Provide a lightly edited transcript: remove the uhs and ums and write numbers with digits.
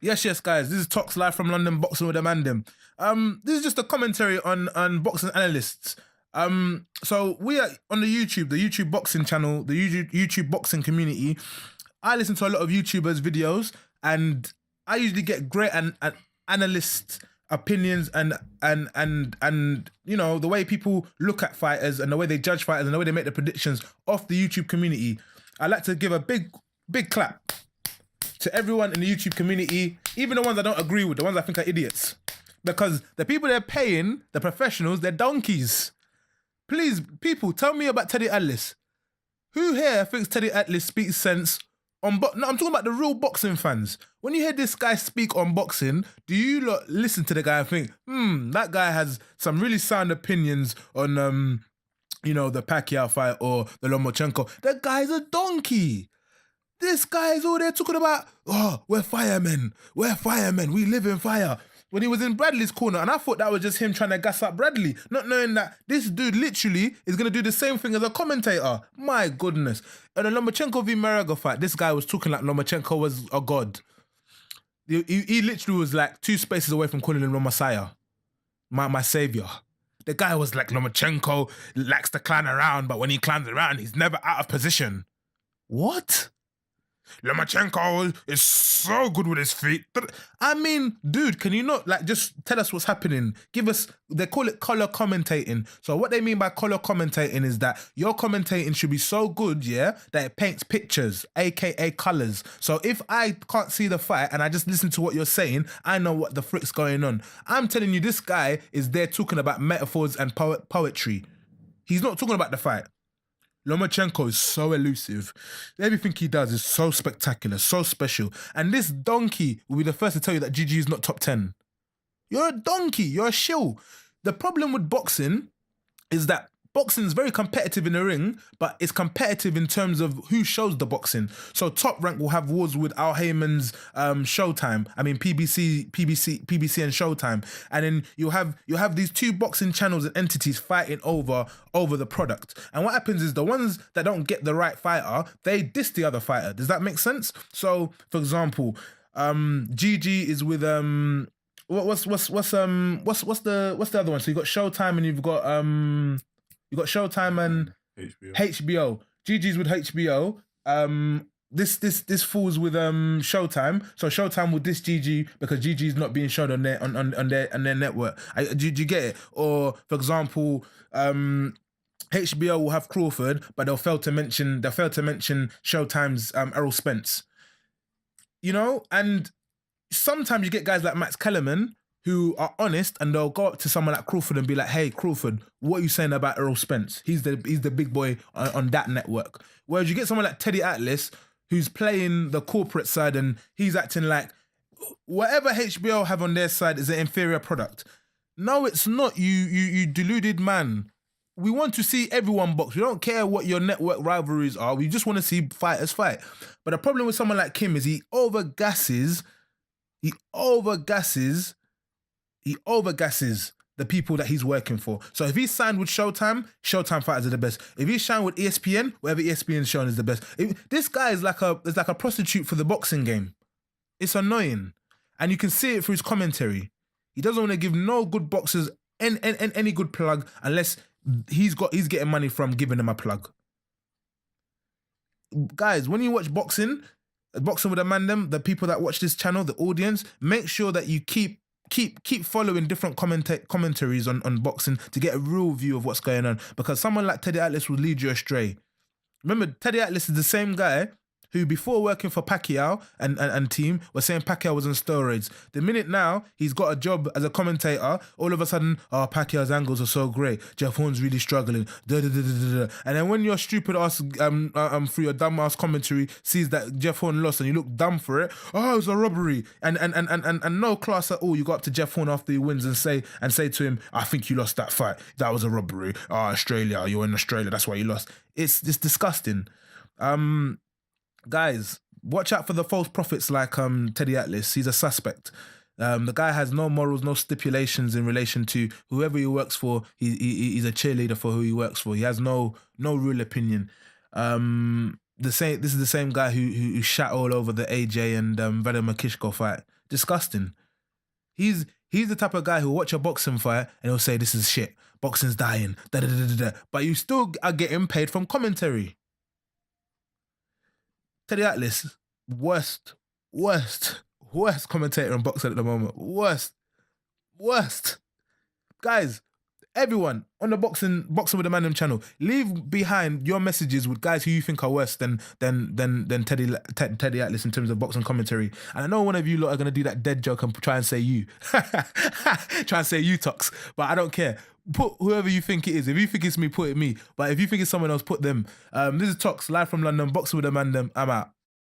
Yes, guys. This is Tox live from London, boxing with the Mandem. This is just a commentary on boxing analysts. So we are on the YouTube boxing channel, the YouTube boxing community. I listen to a lot of YouTubers' videos, and I usually get great analyst opinions and you know the way people look at fighters and the way they judge fighters and the way they make the predictions off the YouTube community. I like to give a big clap to everyone in the YouTube community, even the ones I don't agree with, the ones I think are idiots. Because the people they're paying, the professionals, they're donkeys. Please, people, tell me about Teddy Atlas. Who here thinks Teddy Atlas speaks sense on no, I'm talking about the real boxing fans. When you hear this guy speak on boxing, do you listen to the guy and think, that guy has some really sound opinions on, you know, the Pacquiao fight or the Lomachenko? That guy's a donkey. This guy is all there talking about, oh, we're firemen, we live in fire. When he was in Bradley's corner, and I thought that was just him trying to gas up Bradley, not knowing that this dude literally is going to do the same thing as a commentator. My goodness. In the Lomachenko v. Maraga fight, this guy was talking like Lomachenko was a god. He literally was like 2 spaces away from calling him Messiah, my savior. The guy was like, Lomachenko likes to climb around, but when he climbs around, he's never out of position. What? Lomachenko is so good with his feet. I mean, dude, can you not just tell us what's happening? Give us, they call it color commentating. So what they mean by color commentating is that your commentating should be so good, yeah, that it paints pictures, aka colors. So if I can't see the fight and I just listen to what you're saying, I know what the frick's going on. I'm telling you, this guy is there talking about metaphors and poetry. He's not talking about the fight. Lomachenko is so elusive. Everything he does is so spectacular, so special. And this donkey will be the first to tell you that GG is not top 10. You're a donkey. You're a shill. The problem with boxing is that boxing is very competitive in the ring, but it's competitive in terms of who shows the boxing. So Top Rank will have wars with Al Heyman's Showtime. I mean PBC and Showtime. And then you'll have these 2 boxing channels and entities fighting over the product. And what happens is the ones that don't get the right fighter, they diss the other fighter. Does that make sense? So for example, GG is with what's the other one? So you've got Showtime and you've got Showtime and HBO. GG's with HBO. This falls with Showtime. So Showtime will diss GG because GG's not being shown on their network. Do you get it? Or for example, HBO will have Crawford, but they'll fail to mention Showtime's Errol Spence. You know, and sometimes you get guys like Max Kellerman who are honest, and they'll go up to someone like Crawford and be like, hey, Crawford, what are you saying about Errol Spence? He's the big boy on that network. Whereas you get someone like Teddy Atlas, who's playing the corporate side, and he's acting like whatever HBO have on their side is an inferior product. No, it's not, you deluded man. We want to see everyone box. We don't care what your network rivalries are. We just want to see fighters fight. But the problem with someone like Kim is he overgasses the people that he's working for. So if he's signed with Showtime fighters are the best. If he's signed with ESPN, whatever ESPN's shown is the best. This guy is like a prostitute for the boxing game. It's annoying. And you can see it through his commentary. He doesn't want to give no good boxers any good plug unless he's getting money from giving them a plug. Guys, when you watch boxing with a Mandem, the people that watch this channel, the audience, make sure that you keep following different commentaries on boxing to get a real view of what's going on, because someone like Teddy Atlas will lead you astray. Remember, Teddy Atlas is the same guy who before working for Pacquiao and team was saying Pacquiao was on steroids. The minute now he's got a job as a commentator, all of a sudden, oh, Pacquiao's angles are so great. Jeff Horn's really struggling. And then when your stupid ass, through your dumb ass commentary, sees that Jeff Horn lost and you look dumb for it, oh, it's a robbery. And no class at all. You go up to Jeff Horn after he wins and say to him, I think you lost that fight. That was a robbery. Oh, Australia, you're in Australia. That's why you lost. It's disgusting. Guys, watch out for the false prophets like Teddy Atlas. He's a suspect. The guy has no morals, no stipulations in relation to whoever he works for. He's a cheerleader for who he works for. He has no real opinion. This is the same guy who shat all over the AJ and Vadim Klitschko fight. Disgusting. He's the type of guy who'll watch a boxing fight and he'll say, this is shit. Boxing's dying. Da, da, da, da, da. But you still are getting paid from commentary. Teddy Atlas, worst commentator in boxing at the moment. Worst. Guys, everyone on the Boxing with the Mandem channel, leave behind your messages with guys who you think are worse than Teddy Atlas in terms of boxing commentary. And I know one of you lot are gonna do that dead joke and try and say you, try and say you Tox, but I don't care. Put whoever you think it is. If you think it's me, put it me. But if you think it's someone else, put them. This is Tox live from London, Boxing with the Mandem. I'm out.